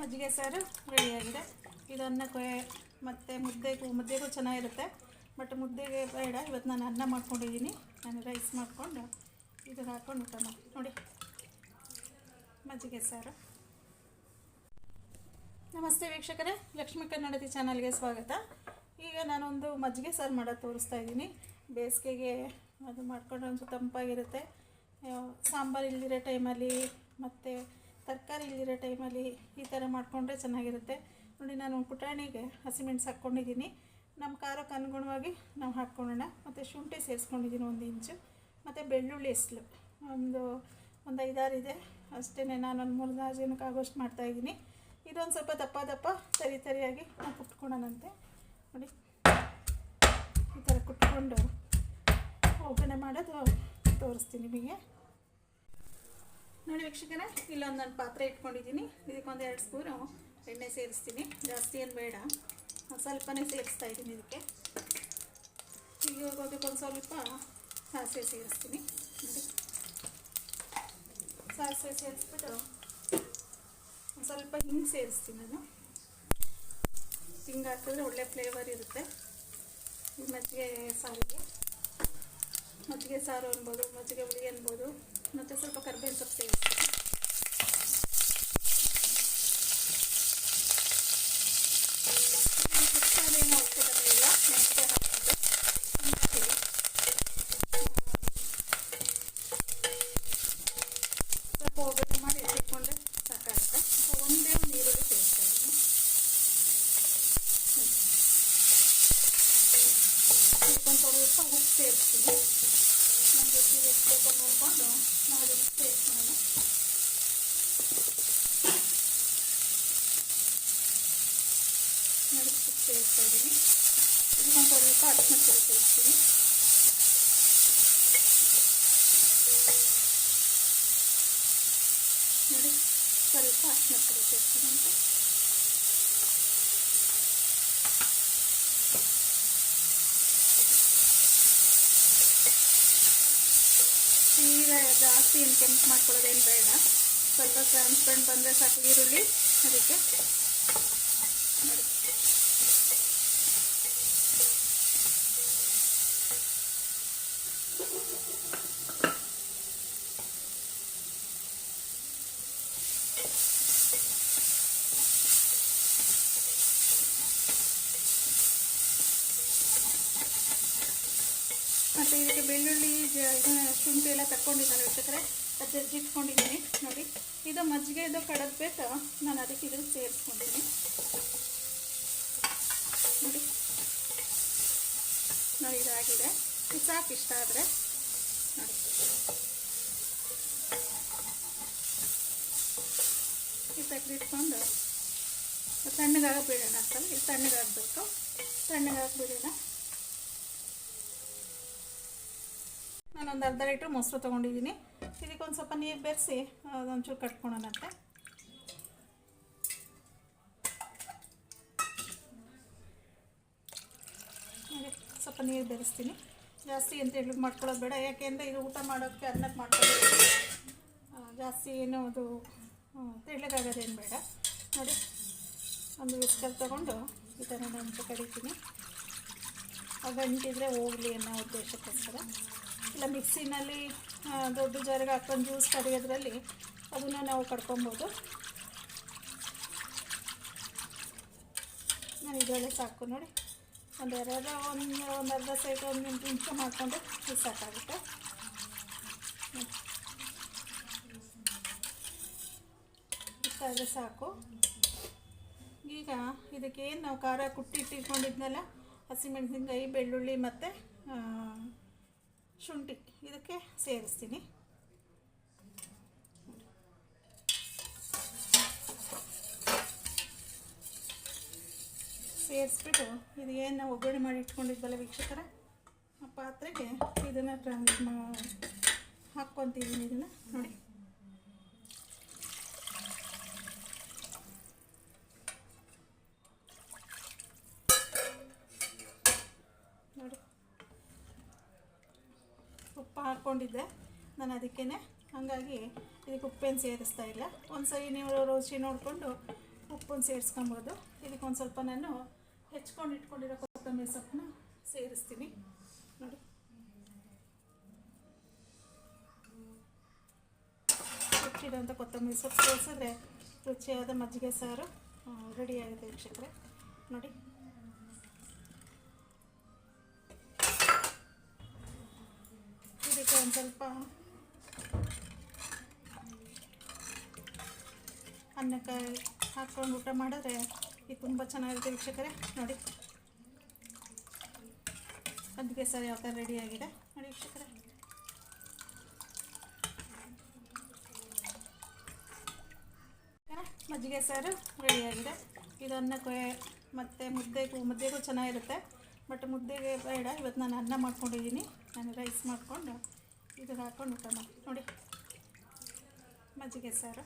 ಮಜ್ಜಿಗೆ ಸಾರು ರೆಡಿಯಾಗಿದೆ. ಇದನ್ನಕ್ಕೆ ಮತ್ತು ಮುದ್ದೆಗೂ ಚೆನ್ನಾಗಿರುತ್ತೆ. ಬಟ್ ಮುದ್ದೆಗೆ ಬೇಡ, ಇವತ್ತು ನಾನು ಅನ್ನ ಮಾಡ್ಕೊಂಡಿದ್ದೀನಿ. ನಾನು ರೈಸ್ ಮಾಡಿಕೊಂಡು ಇದು ಹಾಕ್ಕೊಂಡು ಊಟ ಮಾಡಿ ನೋಡಿ. ಮಜ್ಜಿಗೆ ಸಾರು. ನಮಸ್ತೆ ವೀಕ್ಷಕರೇ, ಲಕ್ಷ್ಮೀ ಕನ್ನಡತಿ ಚಾನಲ್ಗೆ ಸ್ವಾಗತ. ಈಗ ನಾನೊಂದು ಮಜ್ಜಿಗೆ ಸಾರು ಮಾಡೋದು ತೋರಿಸ್ತಾ ಇದ್ದೀನಿ. ಬೇಸಿಗೆಗೆ ಅದು ಮಾಡ್ಕೊಂಡ್ರೆ ಒಂದು ತಂಪಾಗಿರುತ್ತೆ. ಸಾಂಬಾರು ಇಲ್ಲದಿರೋ ಟೈಮಲ್ಲಿ ಮತ್ತು ತರಕಾರಿ ಇಲ್ಲದಿರೋ ಟೈಮಲ್ಲಿ ಈ ಥರ ಮಾಡಿಕೊಂಡ್ರೆ ಚೆನ್ನಾಗಿರುತ್ತೆ. ನೋಡಿ, ನಾನು ಪುಟಾಣಿಗೆ ಹಸಿಮೆಣಸು ಹಾಕ್ಕೊಂಡಿದ್ದೀನಿ. ನಮ್ಮ ಖಾರಕ್ಕೆ ಅನುಗುಣವಾಗಿ ನಾವು ಹಾಕ್ಕೊಳ್ಳೋಣ. ಮತ್ತು ಶುಂಠಿ ಸೇರಿಸ್ಕೊಂಡಿದ್ದೀನಿ 1 ಇಂಚು. ಮತ್ತು ಬೆಳ್ಳುಳ್ಳಿ ಎಸ್ಲು ಒಂದು 5-6 ಇದೆ ಅಷ್ಟೇ. ನಾನೊಂದು 3-4 ಜನಕ್ಕೆ ಆಗೋಷ್ಟು ಮಾಡ್ತಾಯಿದ್ದೀನಿ. ಇದೊಂದು ಸ್ವಲ್ಪ ದಪ್ಪ ತರಿಯಾಗಿ ನಾವು ಕುಟ್ಕೊಳ್ಳೋಣಂತೆ. ನೋಡಿ, ಈ ಥರ ಕುಟ್ಕೊಂಡು ಒಗ್ಗರಣೆ ಮಾಡೋದು ತೋರಿಸ್ತೀನಿ ನಿಮಗೆ. ನೋಡಿ ವೀಕ್ಷಕರೇ, ಇಲ್ಲೊಂದು ನಾನು ಪಾತ್ರೆ ಇಟ್ಕೊಂಡಿದ್ದೀನಿ. ಇದಕ್ಕೊಂದು 2 ಸ್ಪೂನು ಎಣ್ಣೆ ಸೇರಿಸ್ತೀನಿ. ಜಾಸ್ತಿ ಏನು ಬೇಡ, ಸ್ವಲ್ಪನೇ ಸೇರಿಸ್ತಾ ಇದ್ದೀನಿ ಇದಕ್ಕೆ. ಈಗ ಅದಕ್ಕೊಂದು ಸ್ವಲ್ಪ ಸಾಸಿವೆ ಸೇರಿಸ್ತೀನಿ. ನೋಡಿ, ಸಾಸಿವೆ ಸೇರಿಸ್ಬಿಟ್ಟು ಒಂದು ಸ್ವಲ್ಪ ಹಿಂಗೆ ಸೇರಿಸ್ತೀನಿ. ನಾನು ಹಿಂಗೆ ಹಾಕಿದ್ರೆ ಒಳ್ಳೆ ಫ್ಲೇವರ್ ಇರುತ್ತೆ ಈ ಮಜ್ಜಿಗೆ ಸಾರಿಗೆ. ಮಜ್ಜಿಗೆ ಸಾರು ಅನ್ಬೋದು, ಮಜ್ಜಿಗೆ ಹುಳಿ ಅನ್ಬೋದು. ಮತ್ತು ಸ್ವಲ್ಪ ಕರಿಬೇವು ಸೊಪ್ಪು ಸೇರಿಸ್ತೀನಿ. ಏನು ಅವಶ್ಯಕತೆ ಇಲ್ಲ, ಮೆಣಸೆ ಹಾಕಿದ್ದು ಸ್ವಲ್ಪ ಒಗ್ಗರಣೆ ಮಾಡಿ ಇಟ್ಕೊಂಡ್ರೆ ಸಾಕಾಗುತ್ತೆ. ಒಂದೇ ಒಂದು ಈರುಳ್ಳಿ ಸೇರಿಸ್ತಾ ಇದ್ದೀನಿ. ಇದಕ್ಕೊಂದು ಸ್ವಲ್ಪ ಉಪ್ಪು ಸೇರಿಸ್ತೀನಿ. ನಮ್ಮ ರುಚಿಗೆ ಎಷ್ಟು ಬೇಕೋ ನೋಡಿಕೊಂಡು ನಾವು ಉಪ್ಪು ಸೇರಿಸೋಣ. ನೋಡಿ, ಉಪ್ಪು ಸೇರಿಸ್ತಾ ಇದ್ದೀನಿ. ಇದಕ್ಕೊಂದು ಸ್ವಲ್ಪ ಅರಿಶಿನ ಸೇರಿಸ್ತೀನಿ. ನೋಡಿ, ಸ್ವಲ್ಪ ಅರಿಶಿನ ಸೇರಿಸ್ತೀನಿ ಅಂತ. ಈಗ ಜಾಸ್ತಿ ಏನು ಕೆಂಪು ಮಾಡ್ಕೊಳ್ಳೋದೇನು ಬೇಡ, ಸ್ವಲ್ಪ ಟ್ರಾನ್ಸ್ಪರೆಂಟ್ ಬಂದರೆ ಸಾಕು ಈರುಳ್ಳಿ. ಅದಕ್ಕೆ ನೋಡಿ, ಮತ್ತು ಇದಕ್ಕೆ ಬೆಳ್ಳುಳ್ಳಿ ಶುಂಠಿ ಎಲ್ಲ ತಕ್ಕೊಂಡಿದ್ದಾನೆ ವೀಕ್ಷಕರೇ, ಅದು ಜಜ್ಜಿಟ್ಕೊಂಡಿದ್ದೀನಿ. ನೋಡಿ, ಇದು ಮಜ್ಜಿಗೆ ಇದು ಕಡದ್ಬೇಕು, ನಾನು ಅದಕ್ಕೆ ಇದನ್ನು ಸೇರಿಸ್ಕೊಂಡಿದ್ದೀನಿ. ನೋಡಿ ನೋಡಿ, ಇದಾಗಿದೆ. ಇದು ಸಾಕು ಇಷ್ಟ ಆದರೆ. ನೋಡಿ, ಈ ತೆಗೆದಿಟ್ಕೊಂಡು ತಣ್ಣಗಾಗಬಿಡೋಣ ಅಂತಲ್ಲ, ಇದು ತಣ್ಣಗಾಗಬೇಕು. ತಣ್ಣಗಾಗ್ಬಿಡೋಣ. ನಾನೊಂದು ಅರ್ಧ ಲೀಟ್ರ್ ಮೊಸರು ತೊಗೊಂಡಿದ್ದೀನಿ. ಇದಕ್ಕೊಂದು ಸ್ವಲ್ಪ ನೀರು ಬೆರೆಸಿ ಅದೊಂಚೂರು ಕಟ್ಕೊಳೋಣಂತೆ. ಸ್ವಲ್ಪ ನೀರು ಬೆರೆಸ್ತೀನಿ. ಜಾಸ್ತಿ ಏನು ತೆಳ್ಳಗೆ ಮಾಡ್ಕೊಳ್ಳೋದು ಬೇಡ, ಯಾಕೆಂದರೆ ಇದು ಊಟ ಮಾಡೋಕ್ಕೆ ಅನ್ನಕ್ಕೆ ಮಾಡ್ಕೊಳ್ಳೋದು. ಜಾಸ್ತಿ ಏನು ಅದು ತೆಳ್ಳಗಾಗೋದೇನು ಬೇಡ. ನೋಡಿ, ಒಂದು ವಿಸ್ಕರ್ ತೊಗೊಂಡು ಈ ಥರ ನಾನು ಕಡಿತೀನಿ. ಆ ಗಂಟಿದ್ರೆ ಹೋಗಲಿ ಅನ್ನೋ ಉದ್ದೇಶಕ್ಕೋಸ್ಕರ. ಇಲ್ಲ ಮಿಕ್ಸಿನಲ್ಲಿ ದೊಡ್ಡ ಜಾರಿಗೆ ಹಾಕ್ಕೊಂಡು ಜ್ಯೂಸ್ ಕಡಿಯೋದ್ರಲ್ಲಿ ಅದನ್ನು ನಾವು ಕಡ್ಕೊಬೋದು. ನಾನು ಇದರಲ್ಲೇ ಸಾಕು. ನೋಡಿ, ಒಂದು ಅರ್ಧ ಸೈಡ್ 1 ನಿಮಿಷ ಮಾಡಿಕೊಂಡು ಇದು ಸಾಕಾಗುತ್ತೆ. ಇಷ್ಟಾದರೆ ಸಾಕು. ಈಗ ಇದಕ್ಕೆ ಏನು ನಾವು ಖಾರ ಕುಟ್ಟಿಟ್ಟಿಟ್ಕೊಂಡಿದ್ನಲ್ಲ, ಹಸಿಮೆಣಸಿನ್ಕಾಯಿ, ಬೆಳ್ಳುಳ್ಳಿ ಮತ್ತು ಶುಂಠಿ ಇದಕ್ಕೆ ಸೇರಿಸ್ತೀನಿ. ಸೇರಿಸ್ಬಿಟ್ಟು ಇದು ಏನು ನಾವು ಒಗ್ಗರಣೆ ಮಾಡಿ ಇಟ್ಕೊಂಡಿದ್ವಲ್ಲ ವೀಕ್ಷಕರೇ, ಆ ಪಾತ್ರೆಗೆ ಇದನ್ನು ಹಾಕ್ಕೊತಿದ್ದೀನಿ. ಇದನ್ನು ನೋಡಿ, ನೋಡಿ ಉಪ್ಪು ಹಾಕ್ಕೊಂಡಿದ್ದೆ ನಾನು ಅದಕ್ಕೇ, ಹಾಗಾಗಿ ಇದಕ್ಕೆ ಉಪ್ಪೇನು ಸೇರಿಸ್ತಾ ಇಲ್ಲ. ಒಂದು ಸರಿ ನೀವು ರುಚಿ ನೋಡಿಕೊಂಡು ಉಪ್ಪನ್ನು ಸೇರಿಸ್ಕೊಬೋದು. ಇದಕ್ಕೆ ಒಂದು ಸ್ವಲ್ಪ ನಾನು ಹೆಚ್ಕೊಂಡು ಇಟ್ಕೊಂಡಿರೋ ಕೊತ್ತಂಬರಿ ಸೊಪ್ಪನ್ನ ಸೇರಿಸ್ತೀನಿ ನೋಡಿ. ಹೆಚ್ಚಿಡೋಂಥ ಕೊತ್ತಂಬರಿ ಸೊಪ್ಪು ಸೇರಿಸಿದ್ರೆ ರುಚಿಯಾದ ಮಜ್ಜಿಗೆ ಸಾರು ರೆಡಿಯಾಗುತ್ತೆ ವೀಕ್ಷಕರೇ ನೋಡಿ. ಇದಕ್ಕೆ ಒಂದು ಸ್ವಲ್ಪ ಅನ್ನಕ್ಕೆ ಹಾಕ್ಕೊಂಡು ಊಟ ಮಾಡಿದ್ರೆ ಇದು ತುಂಬ ಚೆನ್ನಾಗಿರುತ್ತೆ ವೀಕ್ಷಕರೇ ನೋಡಿ. ಮಜ್ಜಿಗೆ ಸಾರು ಯಾವ ಥರ ರೆಡಿಯಾಗಿದೆ ನೋಡಿ ವೀಕ್ಷಕರೇ. ಮಜ್ಜಿಗೆ ಸಾರು ರೆಡಿಯಾಗಿದೆ. ಇದು ಅನ್ನಕ್ಕೆ ಮತ್ತು ಮುದ್ದೆಗೂ ಚೆನ್ನಾಗಿರುತ್ತೆ. ಬಟ್ ಮುದ್ದೆಗೆ ಬೇಡ, ಇವತ್ತು ನಾನು ಅನ್ನ ಮಾಡ್ಕೊಂಡಿದ್ದೀನಿ. ನಾನು ರೈಸ್ ಮಾಡಿಕೊಂಡು ಇದು ಹಾಕ್ಕೊಂಡು ಊಟ ಮಾಡಿ ನೋಡಿ ಮಜ್ಜಿಗೆ ಸಾರು.